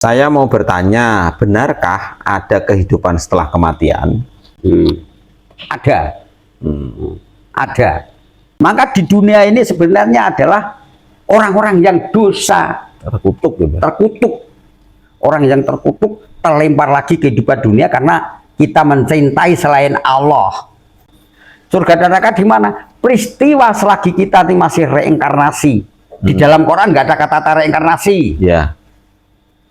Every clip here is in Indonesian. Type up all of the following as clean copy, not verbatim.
Saya mau bertanya, benarkah ada kehidupan setelah kematian? Ada. Ada. Maka di dunia ini sebenarnya adalah orang-orang yang dosa, Terkutuk, ya, terkutuk. Orang yang terkutuk terlempar lagi kehidupan dunia karena kita mencintai selain Allah. Surga dan neraka di mana? Peristiwa selagi kita ini masih reinkarnasi. Di dalam Quran nggak ada kata reinkarnasi. Ya.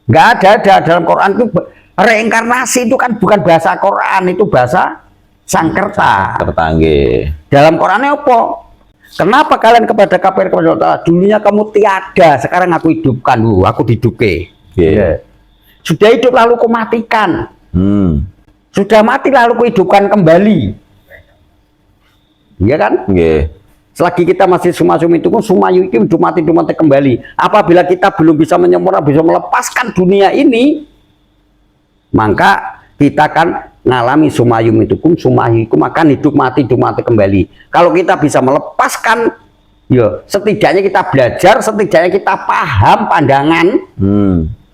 Nggak ada dalam Quran itu. Reinkarnasi itu kan bukan bahasa Quran, itu bahasa Sangkerta. Tertanggi. Dalam Qurannya apa? Kenapa kalian kepada kafir kepada Allah? Dulunya kamu tiada, sekarang aku hidupkan. Aku diduke. Yeah. Sudah hidup lalu ku matikan. Sudah mati lalu ku hidupkan kembali. Iya kan? Yeah. Selagi kita masih sumasum itu pun sumayu itu hidup mati kembali. Apabila kita belum bisa menyempurna, bisa melepaskan dunia ini, maka kita akan ngalami sumayum itu kum sumahikum, akan hidup mati kembali. Kalau kita bisa melepaskan, ya setidaknya kita belajar, setidaknya kita paham pandangan,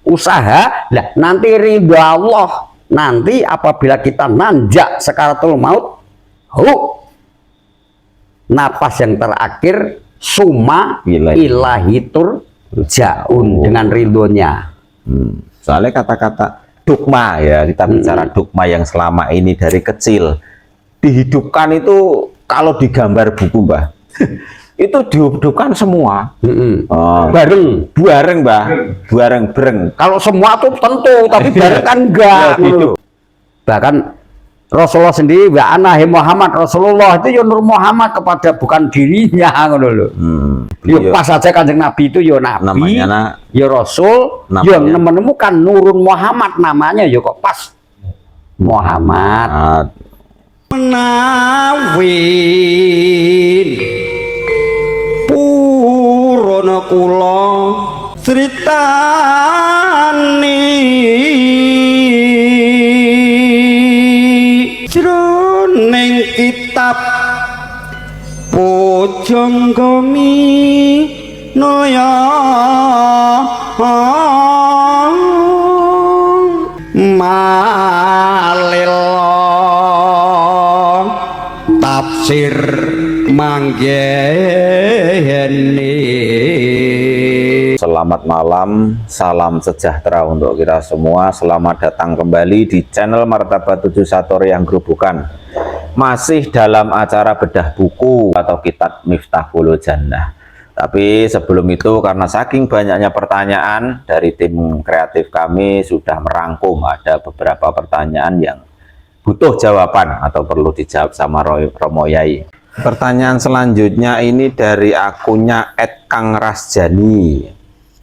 usaha, lah nanti ridho Allah. Nanti apabila kita nanjak sakaratul maut, napas yang terakhir summa ilahi turja'un, dengan ridhonya. Soalnya kata-kata dogma, ya kita bicara dogma yang selama ini dari kecil dihidupkan itu, kalau digambar buku, Mbah, itu dihidupkan semua. Bareng, Mbah, bareng. Kalau semua tuh tentu, tapi bareng kan enggak. Gitu. Bahkan Rasulullah sendiri, wa ana Muhammad, Rasulullah itu ya Nur Muhammad kepada bukan dirinya, ngono lho. Ya pas saja Kanjeng Nabi itu ya Nabi, ya Rasul, ya menemukan Nurun Muhammad namanya, ya kok pas Muhammad. Menawin purana kula critani jroning kitab Pujangga Minaya Malila tafsir manggeni. Selamat malam, salam sejahtera untuk kita semua. Selamat datang kembali di channel Martabat 7 Satori yang Gerobokan. Masih dalam acara bedah buku atau kitab Miftahul Jannah. Tapi sebelum itu, karena saking banyaknya pertanyaan dari tim kreatif kami, sudah merangkum ada beberapa pertanyaan yang butuh jawaban atau perlu dijawab sama Romo Yai. Pertanyaan selanjutnya ini dari akunnya @kangrasjani.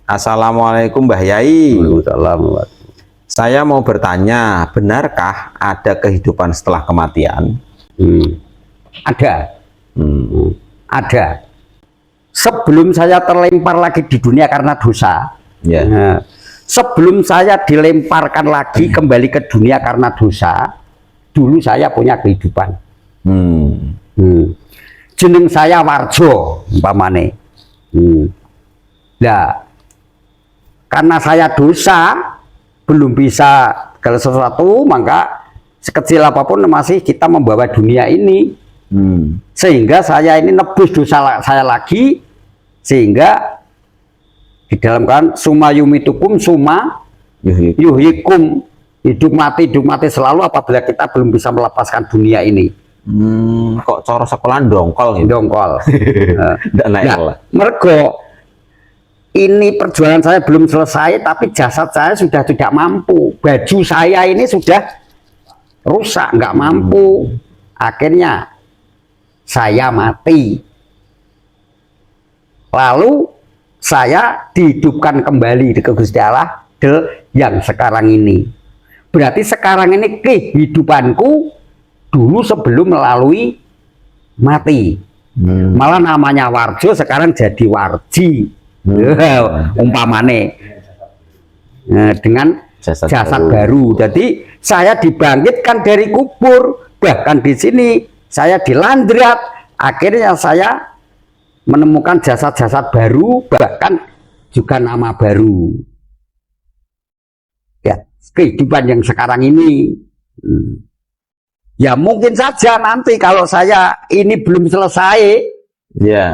Assalamualaikum Mbah Yai. Waalaikumsalam. Saya mau bertanya, benarkah ada kehidupan setelah kematian? Ada. Ada. Sebelum saya terlempar lagi di dunia karena dosa, sebelum saya dilemparkan lagi kembali ke dunia karena dosa, dulu saya punya kehidupan. Jeneng saya Warjo umpamane. Nah, karena saya dosa, belum bisa segala sesuatu, maka sekecil apapun masih kita membawa dunia ini. Sehingga saya ini nebus dosa saya lagi, sehingga di dalam kan summa yumitukum summa yuhyikum, hidup mati selalu apabila kita belum bisa melepaskan dunia ini. Kok cara sekolah dongkol gitu? Dongkol. Nah, mergo ini perjuangan saya belum selesai, tapi jasad saya sudah tidak mampu. Baju saya ini sudah rusak, nggak mampu. Akhirnya saya mati. Lalu saya dihidupkan kembali ke Gusti Allah yang sekarang ini. Berarti sekarang ini kehidupanku dulu sebelum melalui mati. Malah namanya Warjo sekarang jadi Warji. Umpamane dengan jasad baru. Jadi saya dibangkitkan dari kubur, bahkan di sini saya dilandrat. Akhirnya saya menemukan jasad-jasad baru, bahkan juga nama baru. kehidupan yang sekarang ini. Ya mungkin saja nanti kalau saya ini belum selesai, Ya.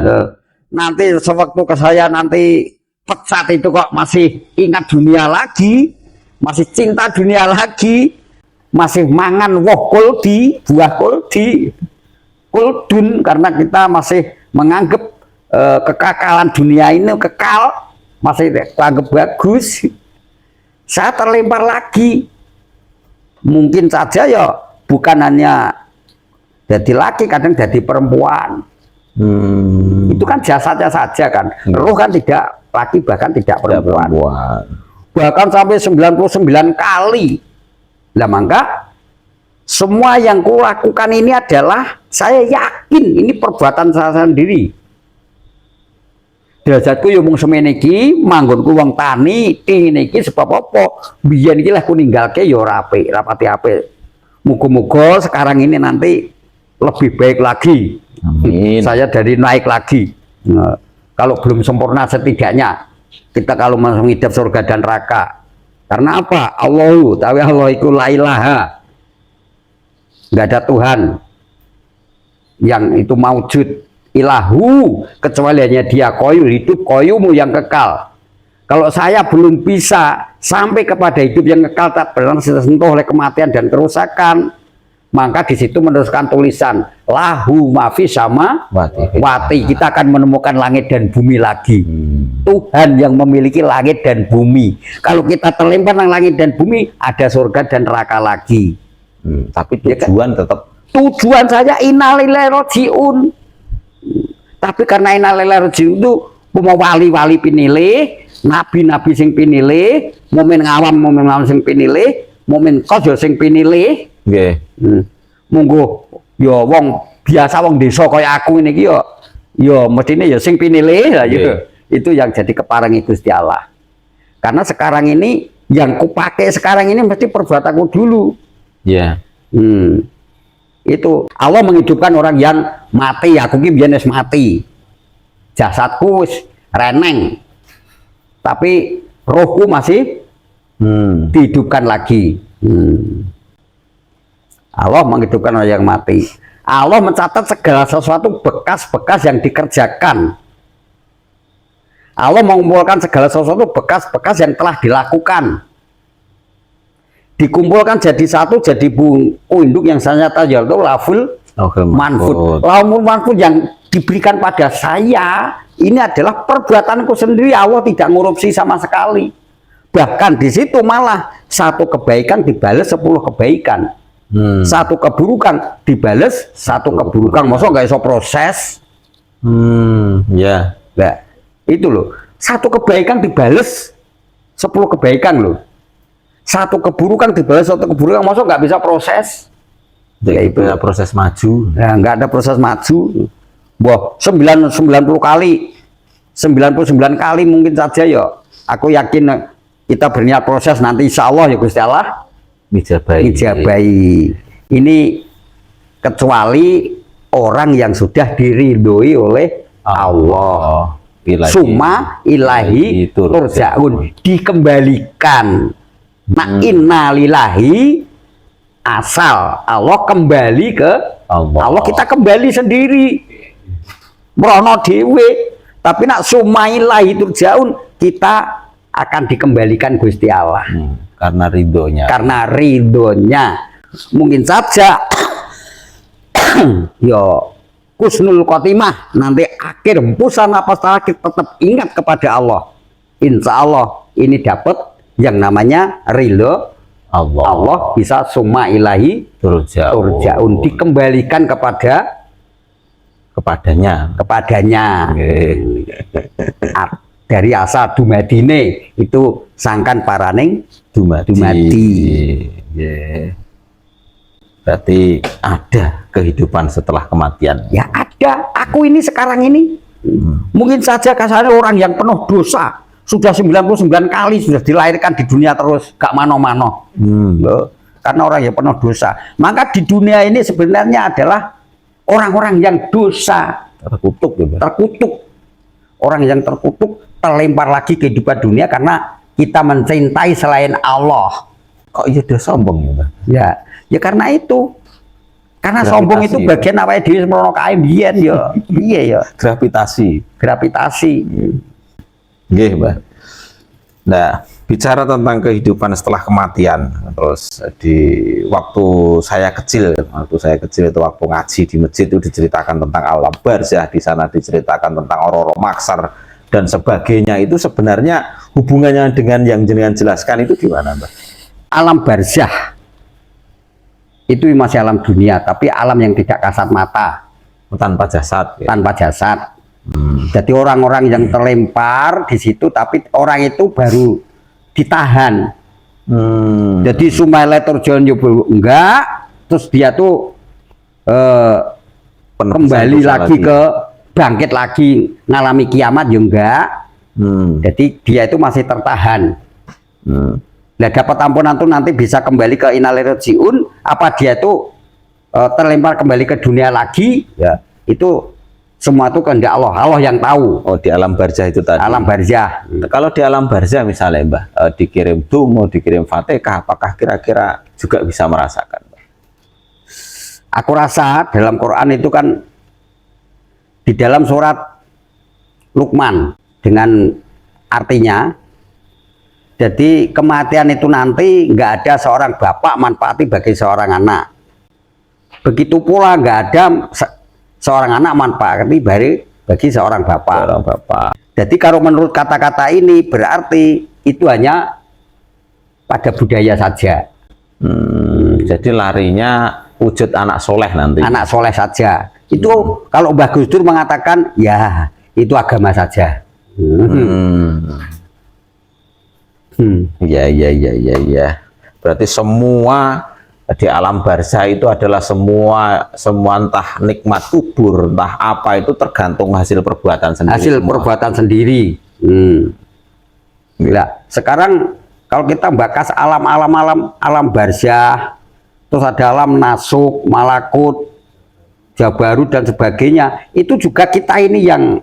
nanti sewaktu ke saya nanti pecat itu kok masih ingat dunia lagi, masih cinta dunia lagi, masih mangan woh kuldi, buah kuldi, kuldun, karena kita masih menganggap kekakalan dunia ini kekal, masih anggap bagus. Saya terlempar lagi. Mungkin saja ya bukan hanya jadi laki, kadang jadi perempuan. Itu kan jasadnya saja kan. Roh kan tidak laki, bahkan tidak perempuan. Bahkan sampai 99 kali. Nah maka semua yang kulakukan ini adalah saya yakin ini perbuatan saya sendiri. Derajatku yo mung semene iki, manggonku wong tani, ngene iki sebab apa? Biyen iki leh ku ninggalke yo ora apik, rapati apik. Muga-muga sekarang ini nanti lebih baik lagi. Amin. Saya dari naik lagi. Nah, kalau belum sempurna setidaknya kita kalau mengidap surga dan neraka. Karena apa? Allahu, tawi Allah iku la ilaha. Enggak ada Tuhan yang itu maujud, ilahu, kecuali hanya dia, koyu, hidup koyumu yang kekal. Kalau saya belum bisa sampai kepada hidup yang kekal, tak pernah tersentuh oleh kematian dan kerusakan, maka di situ meneruskan tulisan lahu mafi sama wati. Kita akan menemukan langit dan bumi lagi. Tuhan yang memiliki langit dan bumi. Kalau kita terlempar dengan langit dan bumi, ada surga dan neraka lagi. Tapi tujuan tetap, tujuan saya innalillahi rajiun. Tapi karena innalillahi rajiun itu mau wali-wali pinilih, nabi-nabi sing pinilih, momen ngawam sing pinilih, momen kojo sing pinilih. nggih. Monggo ya wong biasa, wong desa kaya aku ini ya mestine ya sing pinilih lah ya. Itu yang jadi keparengi Gusti Allah. Karena sekarang ini yang kupakai sekarang ini mesti perbuatanku dulu. Ya. Itu Allah menghidupkan orang yang mati. Aku ki biyen wis mati. Jasadku wis reneng. Tapi rohku masih dihidupkan lagi. Allah menghidupkan orang yang mati. Allah mencatat segala sesuatu bekas-bekas yang dikerjakan. Allah mengumpulkan segala sesuatu bekas-bekas yang telah dilakukan. Dikumpulkan jadi satu, jadi buku induk yang saya tahu itu laful manfud. Laful manfud yang diberikan pada saya ini adalah perbuatanku sendiri. Allah tidak ngurupsi sama sekali. Bahkan di situ malah satu kebaikan dibalas 10 kebaikan. Satu keburukan dibalas 1 keburukan. Masa nggak iso proses? Ya. Nah, itu loh. Satu kebaikan dibalas 10 kebaikan loh. Satu keburukan dibalas 1 keburukan. Masa nggak bisa proses? Ya, itu proses maju. Nah, nggak ada proses maju. Wah, 90 kali, 99 kali mungkin saja ya. Aku yakin kita berniat proses nanti insya Allah ya Gusti Allah ijabai. Ini kecuali orang yang sudah diridhoi oleh Allah. Summa ilahi turja'un, dikembalikan. Nah, innalillahi, asal Allah kembali ke Allah, kita kembali sendiri merono dewe. Tapi nak summa ilahi turja'un, kita akan dikembalikan Gusti Allah. Karena ridhonya. Karena ridhonya. Mungkin saja yo kusnul khotimah, nanti akhir hembusan napas terakhir tetap ingat kepada Allah. Insya Allah ini dapat yang namanya ridho Allah bisa summa ilahi turja'un, dikembalikan kepadanya. Dari asa dumadine itu sangkan paraning dumadi. Berarti ada kehidupan setelah kematian. Ya ada. Aku ini sekarang ini mungkin saja kasarnya orang yang penuh dosa, sudah 99 kali sudah dilahirkan di dunia terus gak mano-mano. Karena orang yang penuh dosa. Maka di dunia ini sebenarnya adalah orang-orang yang dosa, terkutuk. Orang yang terkutuk terlempar lagi kehidupan dunia karena kita mencintai selain Allah. Kok iya dia sombong ya, Mbah? Ya karena itu. Karena Gravitasi, sombong itu bagian awake dhewe merono kae biyen ya. Iya ya. Gravitasi. Nggih, Mbah. Nah, bicara tentang kehidupan setelah kematian, terus di waktu saya kecil itu waktu ngaji di masjid itu diceritakan tentang alam barzah, di sana diceritakan tentang Roro Maksar dan sebagainya. Itu sebenarnya hubungannya dengan yang jenengan jelaskan itu gimana, Mbah? Alam barzah itu masih alam dunia, tapi alam yang tidak kasat mata, Tanpa jasad. Ya? tanpa jasad. Jadi orang-orang yang terlempar di situ, tapi orang itu baru ditahan. Jadi sumele terjun enggak, terus dia tuh kembali lagi ke bangkit lagi ngalami kiamat ya enggak. Jadi dia itu masih tertahan. Nah, dapat ampunan tuh nanti bisa kembali ke innalillahi rajiun, apa dia tuh terlempar kembali ke dunia lagi, ya itu semua itu kehendak Allah, Allah yang tahu. Oh, di alam barzah itu tadi. Alam barzah. Kalau di alam barzah misalnya, Mbah, dikirim donga, dikirim Fatihah, apakah kira-kira juga bisa merasakan, Mbah? Aku rasa dalam Quran itu kan di dalam surat Luqman dengan artinya, jadi kematian itu nanti nggak ada seorang bapak manfaati bagi seorang anak. Begitu pula nggak ada seorang anak manfaati bagi seorang bapak. Jadi kalau menurut kata-kata ini berarti itu hanya pada budaya saja. Jadi larinya wujud anak soleh nanti. Anak soleh saja. Itu kalau Mbah Gus Dur mengatakan ya itu agama saja. Ya. Berarti semua di alam barzah itu adalah semua entah nikmat kubur, entah apa itu tergantung hasil perbuatan sendiri. Hasil perbuatan sendiri. Nah, sekarang kalau kita bahas alam barzah, terus ada alam nasuk, malakut, jabarut dan sebagainya, itu juga kita ini yang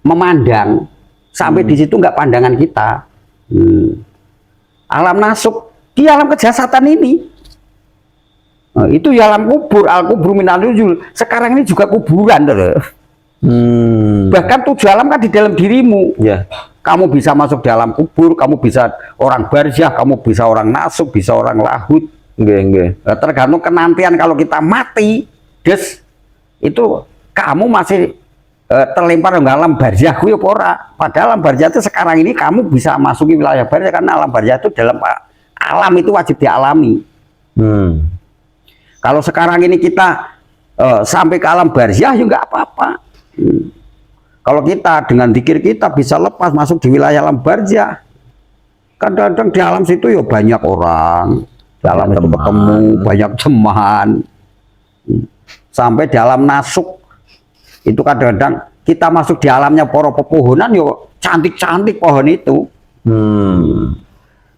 memandang sampai di situ nggak pandangan kita. Alam nasuk di alam kejasadan ini. Nah, itu ya alam kubur, al-kubur minal nuzul. Sekarang ini juga kuburan, bahkan 7 alam kan di dalam dirimu. Kamu bisa masuk di alam kubur, kamu bisa orang barzah, kamu bisa orang nasuk, bisa orang lahud. Tergantung kenantian. Kalau kita mati, itu kamu masih terlempar di alam barzah, padahal alam barzah itu sekarang ini kamu bisa masuki wilayah barzah, karena alam barzah itu dalam alam itu wajib dialami. Kalau sekarang ini kita sampai ke alam barzah ya nggak apa-apa. Kalau kita dengan zikir kita bisa lepas masuk di wilayah alam barzah. Kadang-kadang di alam situ ya banyak orang, di alam itu ketemu banyak teman. Sampai di alam nasuk itu kadang-kadang kita masuk di alamnya para pepohonan yo cantik-cantik pohon itu.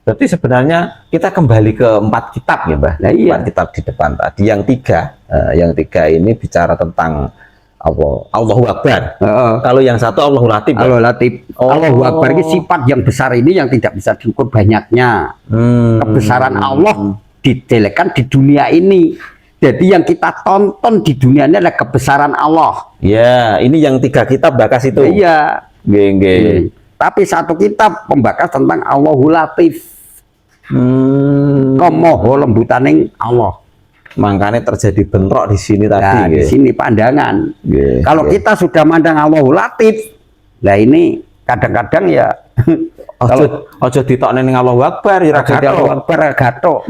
Berarti sebenarnya kita kembali ke 4 kitab ya, Mbah. Nah, 4 kitab di depan tadi. Yang tiga ini bicara tentang Allahu Akbar. Kalau yang satu Allahu Latif. Allahu Akbar ini sifat yang besar ini yang tidak bisa diukur banyaknya. Kebesaran Allah ditelekan di dunia ini. Jadi yang kita tonton di dunia ini adalah kebesaran Allah. Ya, ini yang 3 kitab bahas itu. Iya. Tapi satu kitab membahas tentang Allahu Latif. Moho lembutaning Allah. Makanya terjadi bentrok di sini tadi. Nah, di sini pandangan. Kalau kita sudah mandang Allahu Latif, nah ini kadang-kadang ya ojo ditokne ning Allahu Akbar ya gato.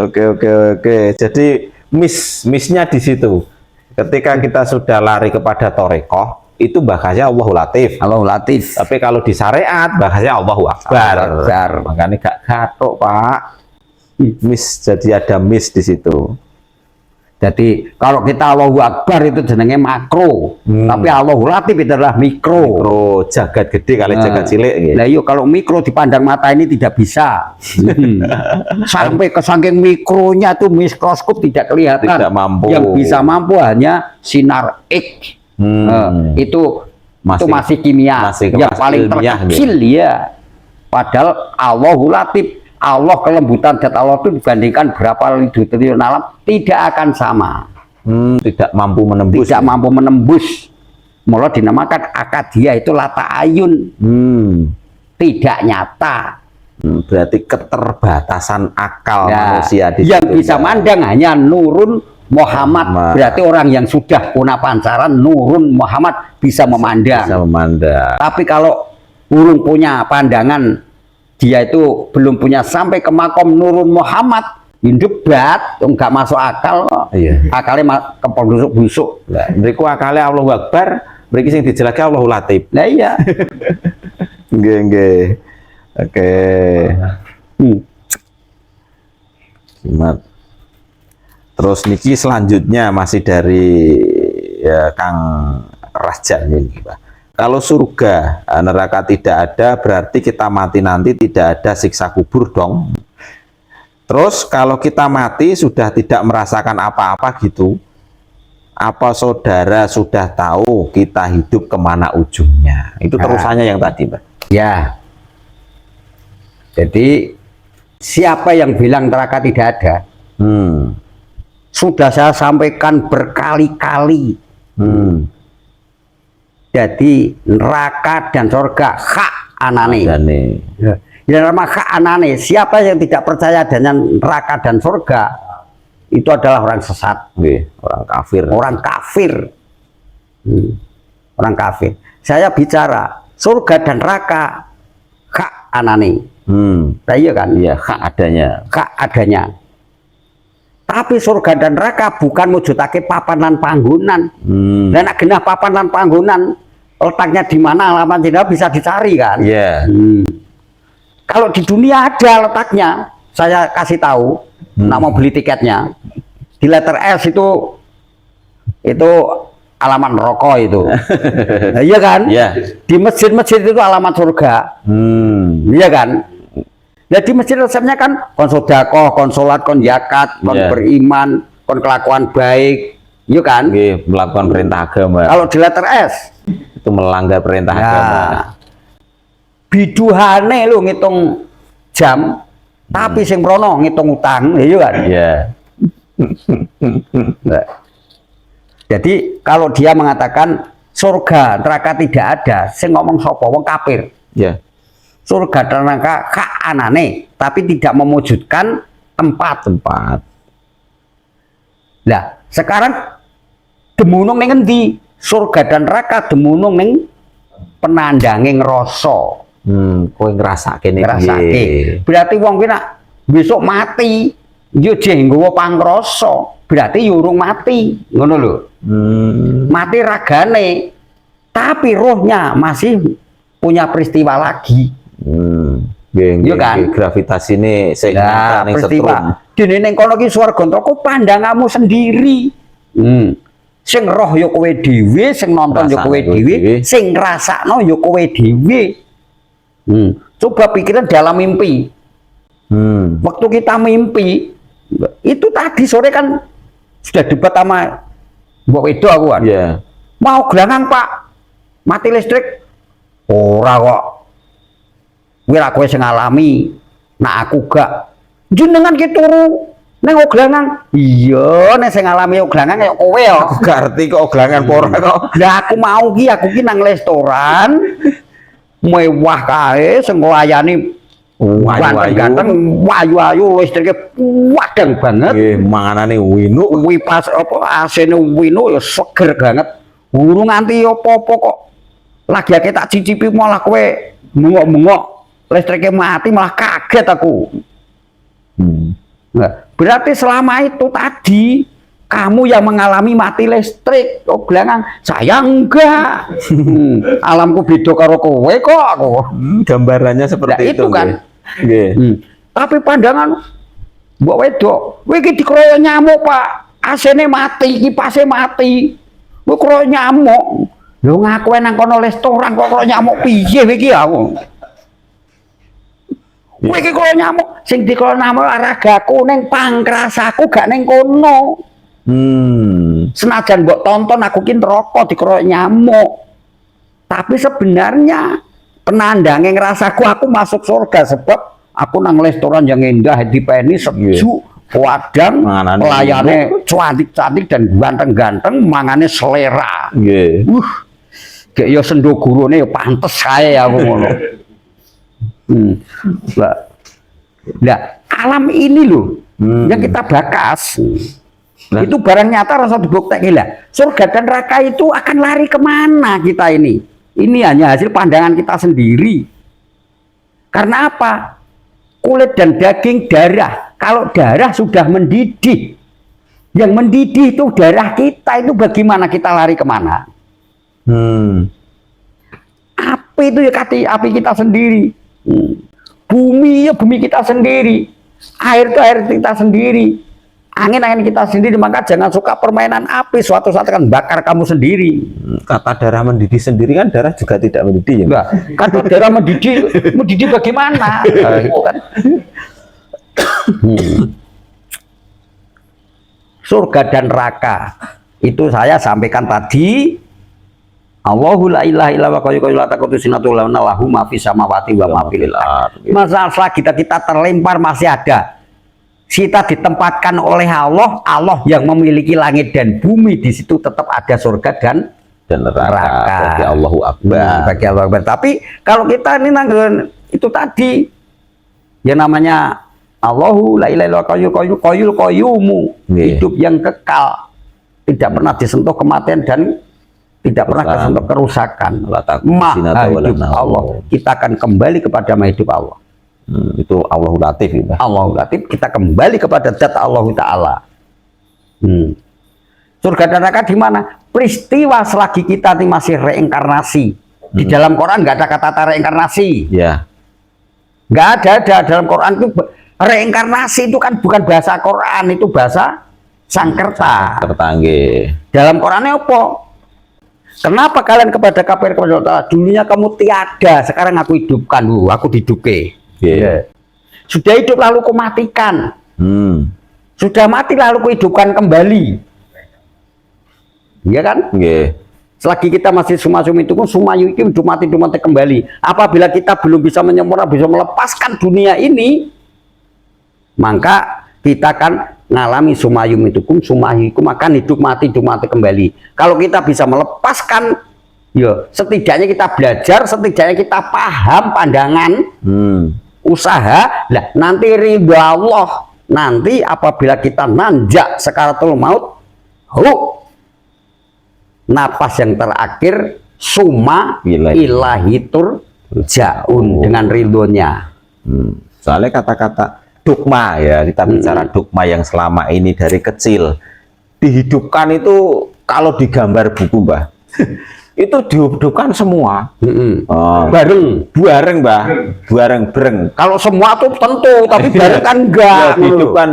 Oke. Jadi missnya di situ. Ketika kita sudah lari kepada torekoh, itu bahasanya Allahu Latif. Tapi kalau di syariat bahasanya Allahu Akbar. Makanya gak gatok, Pak. Jadi ada miss di situ. Jadi kalau kita Allahu Akbar itu jenenge makro, tapi Allahu Latif itu adalah mikro. Jagat gede kali jagat cilik gitu. Nah iya, kalau mikro dipandang mata ini tidak bisa. Sampai ke saking mikronya tuh mikroskop tidak kelihatan. Tidak mampu. Yang bisa mampu hanya sinar X. Itu masih kimia. Yang paling terkecil ya. Padahal Allahu Latif, Allah kelembutan zat Allah itu dibandingkan berapa triliun alam tidak akan sama. Tidak mampu menembus. Tidak mampu menembus. Mula dinamakan akadiyah itu lata ayun. Tidak nyata. Berarti keterbatasan akal manusia di yang situ, bisa mandang hanya Nurun Muhammad. Berarti orang yang sudah punah pancaran Nurun Muhammad bisa memandang. Bisa memandang. Tapi kalau urung punya pandangan, dia itu belum punya sampai ke makom Nurun Muhammad, debat nggak masuk akal. Iya. Akalnya ke busuk. Nah, mriku akale Allahu Akbar, mriki sing dijelake Allahu Latif. Nah iya. Nggih, nggih. Oke. Terus niki selanjutnya masih dari ya, Kang Rahjan ini, Pak. Kalau surga, neraka tidak ada, berarti kita mati nanti tidak ada siksa kubur dong. Terus kalau kita mati sudah tidak merasakan apa-apa gitu, apa saudara sudah tahu kita hidup kemana ujungnya? Itu terusannya yang tadi, Pak. Ya. Jadi siapa yang bilang neraka tidak ada? Sudah saya sampaikan berkali-kali. Jadi neraka dan surga hak anane. Ya, nama hak anane. Siapa yang tidak percaya dengan neraka dan surga itu adalah orang sesat. Orang kafir. Orang kafir. Orang kafir. Saya bicara surga dan neraka hak anane. Nah, iya kan? Iya, hak adanya. Hak adanya. Tapi surga dan neraka bukan mujudake papanan panggonan. Dan nak genah papanan panggonan, letaknya di mana, alamat tidak bisa dicari kan? Iya. Kalau di dunia ada letaknya, saya kasih tahu. Nak mau beli tiketnya di letter S itu alamat rokok itu. Nah, iya kan? Iya. Di masjid-masjid itu alamat surga. Iya kan? Nah, di masjid resepnya kan kon sedekah, kon salat, kon zakat, kon beriman, kon kelakuan baik. Iya kan? Melakukan perintah agama. Kalau di letter S itu melanggar perintah agama. Biduhane lu ngitung jam, tapi sing mrono ngitung utang, iya kan? Iya. Nah, jadi kalau dia mengatakan surga neraka tidak ada, sing ngomong sapa? Wong kafir. Iya. Surga dan neraka hak anane, tapi tidak memujudkan tempat. Nah, sekarang demunung ning endi? Surga dan neraka demunung ning penandanging rasa. Kowe ngrasake niki. Ngrasake. Berarti wong kuwi nak besok mati, yo jeng nggawa pangrasa. Berarti yo urung mati, ngono lho. Mati ragane, tapi rohnya masih punya peristiwa lagi. Iya kan? Gravitasi ini nah, peristiwa. Dene ning kono ki swarga neraka pandanganmu sendiri. Sing roh ya kowe dhewe, sing nonton ya kowe dhewe, sing ngrasakno ya kowe dhewe. Coba pikiran dalam mimpi. Waktu kita mimpi, itu tadi sore kan sudah debat sama Mbok Wedo aku kan. Mau gelangan Pak, mati listrik. Ora kok. Wira kowe sing ngalami, nak aku gak. Jenengan ki turu nang oglangan. Iya, nek sing ngalami oglangan kaya kowe ya. Aku gak ngerti kok oglangan ora kok. Lah aku mau ki nang restoran mewah kae sing nglayani ganteng wayu-ayu listrike wadang banget. Nggih, manganane winu. Wipas apa AC-ne winu ya seger banget. Urung nganti apa-apa kok. Lagi akeh tak cicipi malah kowe bengok-bengok. Listriknya mati malah kaget aku. Nah, berarti selama itu tadi kamu yang mengalami mati listrik. Oh gelangan, saya enggak. Alamku beda karo kowe kok aku. Gambarannya seperti itu kan. Tapi pandangan Mbok Wedo, kowe iki dikeroyok nyamuk, Pak. AC-ne mati, kipasnya mati. Kowe keroyok nyamuk. Lho ngaku nang kono restoran kok keroyok nyamuk piye iki aku. Kowe iki kok nyamuk, sing dikelola nyamuk ragaku ning pangkrasaku gak ning kono. Senajan mbok tonton aku ki neraka dikeroyok nyamuk. Tapi sebenarnya penandangnya ngerasaku aku masuk surga sebab aku nang restoran yang indah di Penny sejuk wadang pelayannya cantik-cantik dan ganteng-ganteng mangane selera kayak ya sendo gurune ya pantes saya aku ngono. Nah, alam ini loh yang kita bakas itu barang nyata rasa dibuktikan lah. Surga dan neraka itu akan lari kemana kita ini? Ini hanya hasil pandangan kita sendiri. Karena apa? Kulit dan daging darah. Kalau darah sudah mendidih, yang mendidih itu darah kita, itu bagaimana kita lari kemana? Api itu ya api kita sendiri. Bumi ya bumi kita sendiri. Air itu air kita sendiri. Angin kita sendiri. Maka jangan suka permainan api, suatu saat akan bakar kamu sendiri. Kata darah mendidih sendiri kan darah juga tidak mendidih ya? Enggak, kan darah mendidih bagaimana? Itu kan. Surga dan neraka itu saya sampaikan tadi. Allahu la ilaha illa wa qayyum la taqutu sinatu la lahu ma fis samawati wa ma fil ardh. Masa kita terlempar masih ada. Kita ditempatkan oleh Allah, Allah yang memiliki langit dan bumi, di situ tetap ada surga dan neraka. Bagi Allahu Akbar. Bagi Allahu Akbar. Tapi kalau kita ini nanggung itu tadi, yang namanya Allahu la ilaha illa qayyumu, hidup yang kekal, tidak pernah disentuh kematian dan tidak pernah disentuh kerusakan. Maha hidup Allah. Kita akan kembali kepada maha hidup Allah. Itu Allahu Latif ya. Allahu Latif, kita kembali kepada zat Allah Ta'ala. Surga dan neraka di mana? Peristiwa selagi kita ini masih reinkarnasi. Di dalam Quran nggak ada kata reinkarnasi. Ya. Nggak ada dalam Quran itu reinkarnasi itu kan bukan bahasa Quran, itu bahasa Sangkerta. Dalam Qurannya apa? Kenapa kalian kepada kafir kepada Allah? Dulunya kamu tiada, sekarang aku hidupkan. Aku diduke. Sudah hidup lalu ku matikan. Sudah mati lalu ku hidupkan kembali. Iya kan? Selagi kita masih suma-sum itu pun sumayu itu mati kembali. Apabila kita belum bisa menyempurnakan, bisa melepaskan dunia ini, maka kita akan ngalami sumayum itu pun sumahikum akan hidup mati kembali. Kalau kita bisa melepaskan, ya setidaknya kita belajar, setidaknya kita paham pandangan, usaha, lah nanti ridho Allah. Nanti apabila kita nanjak sakaratul maut, napas yang terakhir summa ilahitur jaun, dengan ridhonya. Soalnya kata-kata dogma ya, kita bicara dogma yang selama ini dari kecil dihidupkan itu, kalau digambar buku Mbah itu dihidupkan semua. Bareng kalau semua tuh tentu, tapi bareng kan enggak.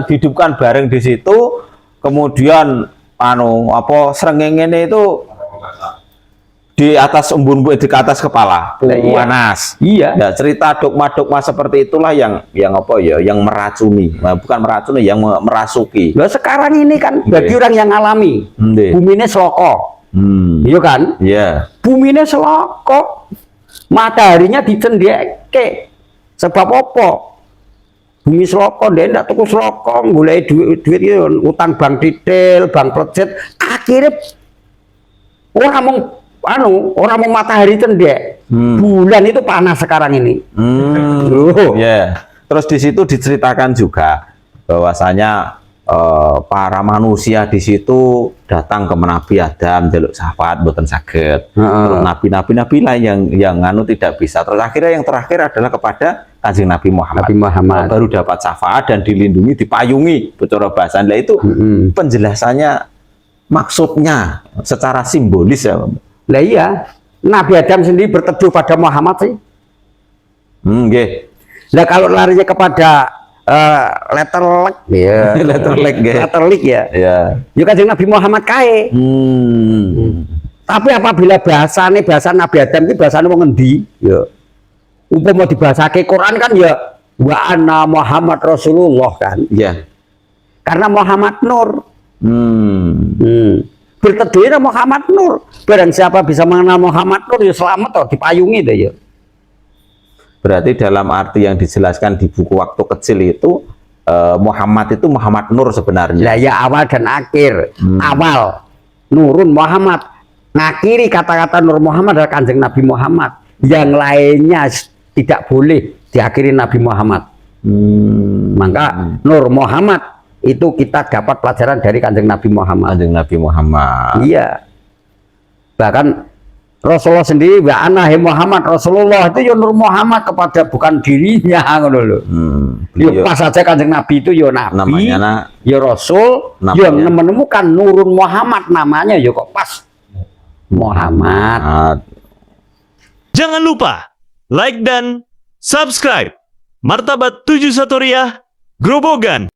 Dihidupkan bareng di situ. Kemudian srengenge itu di atas embun, di atas kepala panas. Iya. Nah, cerita dogma-dogma seperti itulah yang yang meracuni, bukan meracuni, yang merasuki. Nah, sekarang ini kan bagi orang yang alami, buminya seloko. Iya kan? Iya. Buminya seloko, mataharinya dicendeke. Sebab apa? Bumi seloko, dia tidak tuku seloko, mulai duit itu, utang bank detail, bank plecet, akhirnya orang mau matahari cendek, bulan itu panas sekarang ini. Terus di situ diceritakan juga bahwasanya para manusia di situ datang ke Nabi Adam jaluk syafaat boten saged. Terus nabi-nabi lain yang tidak bisa. Terus akhirnya yang terakhir adalah kepada Kanjeng Nabi Muhammad. Baru dapat syafaat dan dilindungi, dipayungi. Bicara bahasan lah itu penjelasannya, maksudnya secara simbolis ya. Lah iya, Nabi Adam sendiri berteduh pada Muhammad sih. Nah kalau larinya kepada letterlek ya, letterlek ya. Ya Kanjeng Nabi Muhammad kae. Tapi apabila bahasa Nabi Adam itu bahasane wong endi? Ya. Umpama dibahasake Quran kan ya wa anna Muhammad Rasulullah kan. Iya. Karena Muhammad Nur. Berteduhnya Muhammad Nur. Barang siapa bisa mengenal Muhammad Nur ya selamat toh, dipayungi deh ya. Berarti dalam arti yang dijelaskan di buku waktu kecil itu Muhammad itu Muhammad Nur sebenarnya. Lah ya awal dan akhir. Awal Nurun Muhammad, ngakhiri kata-kata Nur Muhammad adalah Kanjeng Nabi Muhammad. Yang lainnya tidak boleh diakhiri Nabi Muhammad. Maka Nur Muhammad itu kita dapat pelajaran dari Kanjeng Nabi Muhammad. Kanjeng Nabi Muhammad. Iya. Bahkan Rasulullah sendiri, wa anahi Muhammad, Rasulullah itu ya Nur Muhammad kepada bukan dirinya ngono lho. Ya pas saja Kanjeng Nabi itu ya Nabi, ya Rasul, yang menemukan Nurun Muhammad namanya ya kok pas Muhammad. Jangan lupa like dan subscribe Martabat 7 Satoriah Grobogan.